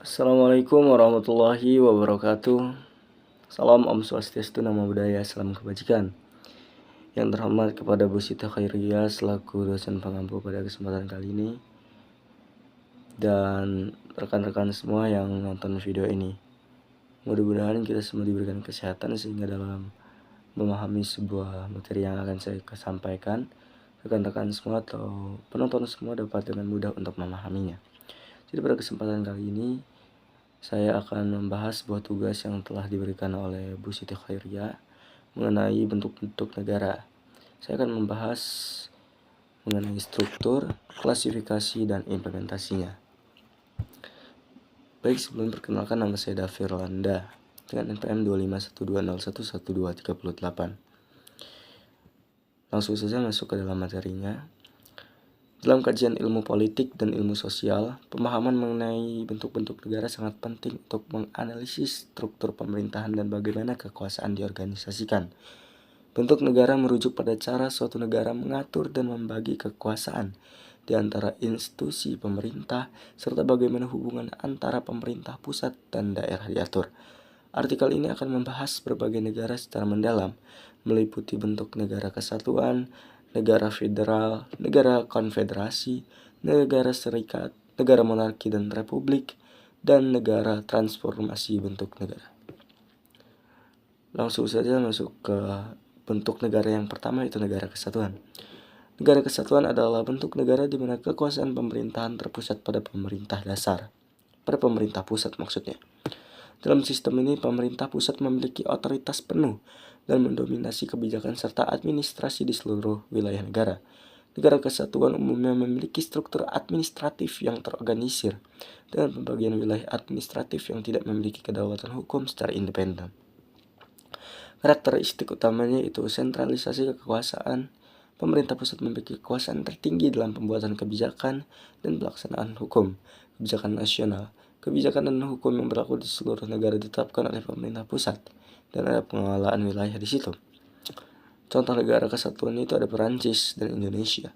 Assalamualaikum warahmatullahi wabarakatuh. Salam Om Swastiastu, Namo Buddhaya, salam kebajikan. Yang terhormat kepada Bu Siti Khairiyah selaku dosen pengampu pada kesempatan kali ini, dan rekan-rekan semua yang nonton video ini. Mudah-mudahan kita semua diberikan kesehatan sehingga dalam memahami sebuah materi yang akan saya sampaikan, rekan-rekan semua atau penonton semua dapat dengan mudah untuk memahaminya. Jadi pada kesempatan kali ini saya akan membahas sebuah tugas yang telah diberikan oleh Bu Siti Khairiyah mengenai bentuk-bentuk negara. Saya akan membahas mengenai struktur, klasifikasi, dan implementasinya. Baik, sebelum perkenalkan, nama saya Davir Landa dengan NPM 25120111238. Langsung saja masuk ke dalam materinya. Dalam kajian ilmu politik dan ilmu sosial, pemahaman mengenai bentuk-bentuk negara sangat penting untuk menganalisis struktur pemerintahan dan bagaimana kekuasaan diorganisasikan. Bentuk negara merujuk pada cara suatu negara mengatur dan membagi kekuasaan di antara institusi pemerintah, serta bagaimana hubungan antara pemerintah pusat dan daerah diatur. Artikel ini akan membahas berbagai negara secara mendalam, meliputi bentuk negara kesatuan, negara federal, negara konfederasi, negara serikat, negara monarki dan republik, dan negara transformasi bentuk negara. Langsung saja masuk ke bentuk negara yang pertama, yaitu negara kesatuan. Negara kesatuan adalah bentuk negara di mana kekuasaan pemerintahan terpusat pada pemerintah dasar, pada pemerintah pusat maksudnya. Dalam sistem ini, pemerintah pusat memiliki otoritas penuh dan mendominasi kebijakan serta administrasi di seluruh wilayah negara. Negara kesatuan umumnya memiliki struktur administratif yang terorganisir dengan pembagian wilayah administratif yang tidak memiliki kedaulatan hukum secara independen. Karakteristik utamanya itu sentralisasi kekuasaan. Pemerintah pusat memiliki kekuasaan tertinggi dalam pembuatan kebijakan dan pelaksanaan hukum, kebijakan nasional. Kebijakan dan hukum yang berlaku di seluruh negara ditetapkan oleh pemerintah pusat dan ada pengelolaan wilayah di situ. Contoh negara kesatuan itu ada Perancis dan Indonesia.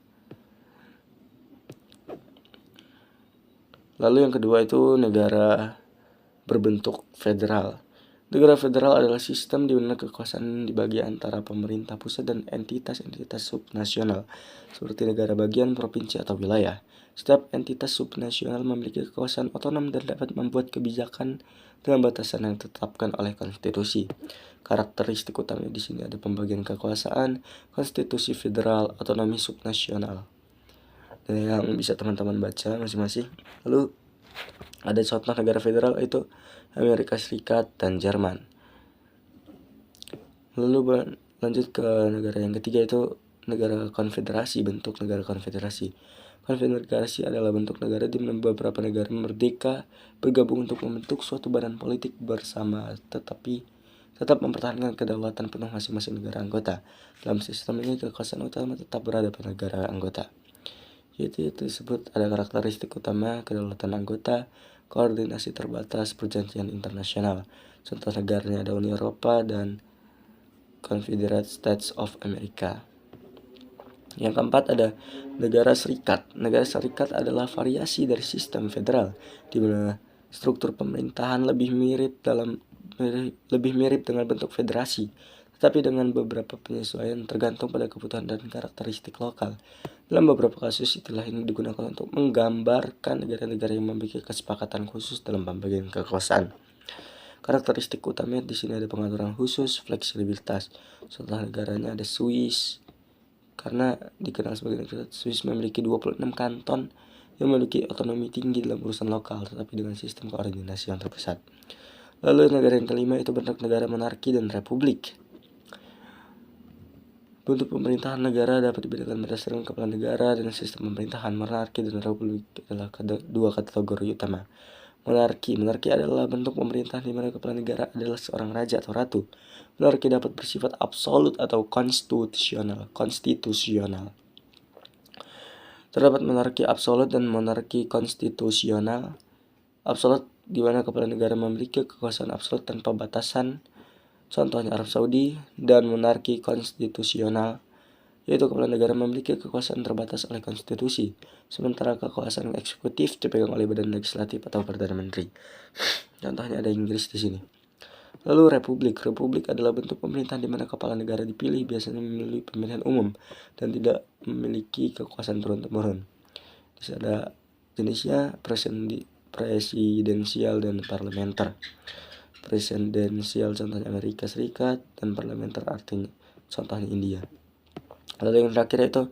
Lalu yang kedua itu negara berbentuk federal. Negara federal adalah sistem di mana kekuasaan dibagi antara pemerintah pusat dan entitas-entitas subnasional, seperti negara bagian, provinsi, atau wilayah. Setiap entitas subnasional memiliki kekuasaan otonom dan dapat membuat kebijakan dengan batasan yang ditetapkan oleh konstitusi. Karakteristik utama di sini ada pembagian kekuasaan, konstitusi federal, otonomi subnasional. Dan yang bisa teman-teman baca masing-masing. Lalu ada contoh negara federal itu Amerika Serikat dan Jerman. Lalu lanjut ke negara yang ketiga itu negara konfederasi, bentuk negara konfederasi. Konfederasi adalah bentuk negara di mana beberapa negara merdeka bergabung untuk membentuk suatu badan politik bersama, tetapi tetap mempertahankan kedaulatan penuh masing-masing negara anggota. Dalam sistem ini kekuasaan utama tetap berada pada negara anggota. Yaitu disebut ada karakteristik utama kedaulatan anggota, koordinasi terbatas, perjanjian internasional. Contoh negaranya ada Uni Eropa dan Confederate States of America. Yang keempat ada negara serikat. Negara serikat adalah variasi dari sistem federal, di mana struktur pemerintahan lebih mirip dengan bentuk federasi, tetapi dengan beberapa penyesuaian tergantung pada kebutuhan dan karakteristik lokal. Dalam beberapa kasus, istilah ini digunakan untuk menggambarkan negara-negara yang memiliki kesepakatan khusus dalam pembagian kekuasaan. Karakteristik utamanya di sini ada pengaturan khusus, fleksibilitas. Contoh negaranya ada Swiss. Karena dikenal sebagai negara, Swiss memiliki 26 kanton yang memiliki otonomi tinggi dalam urusan lokal, tetapi dengan sistem koordinasi yang terpusat. Lalu negara yang kelima itu bentuk negara monarki dan republik. Bentuk pemerintahan negara dapat dibedakan berdasarkan kepala negara dan sistem pemerintahan. Monarki dan republik adalah dua kategori utama. Monarki adalah bentuk pemerintahan di mana kepala negara adalah seorang raja atau ratu. Monarki dapat bersifat absolut atau konstitusional. Terdapat monarki absolut dan monarki konstitusional. Absolut di mana kepala negara memiliki kekuasaan absolut tanpa batasan, contohnya Arab Saudi, dan monarki konstitusional yaitu kepala negara memiliki kekuasaan terbatas oleh konstitusi, sementara kekuasaan eksekutif dipegang oleh badan legislatif atau Perdana Menteri. Contohnya ada Inggris di sini. Lalu republik. Republik adalah bentuk pemerintahan di mana kepala negara dipilih, biasanya memilih pemilihan umum dan tidak memiliki kekuasaan turun-temurun. Di sini ada jenisnya presidensial dan parlementer. Presidensial contohnya Amerika Serikat, dan parlementer artinya contohnya India. Lalu yang terakhir itu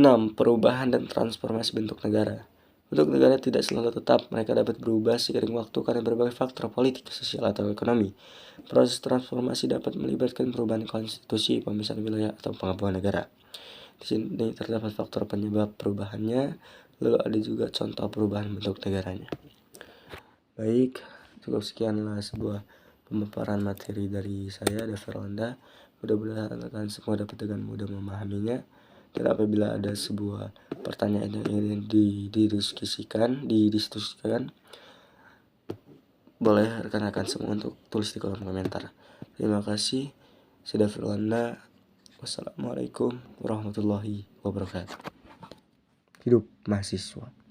6. Perubahan dan transformasi bentuk negara. Bentuk negara tidak selalu tetap, mereka dapat berubah seiring waktu karena berbagai faktor politik, sosial, atau ekonomi. Proses transformasi dapat melibatkan perubahan konstitusi, pemisahan wilayah, atau penggabungan negara. Di sini terdapat faktor penyebab perubahannya, lalu ada juga contoh perubahan bentuk negaranya. Baik, cukup sekianlah sebuah pemaparan materi dari saya, Deva Rolanda. Mudah-mudahan kalian semua dapat dengan mudah memahaminya. Dan apabila ada sebuah pertanyaan yang ingin didiskusikan, boleh rekan-rekan semua untuk tulis di kolom komentar. Terima kasih. Saya Deva Rolanda. Wassalamualaikum warahmatullahi wabarakatuh. Hidup mahasiswa.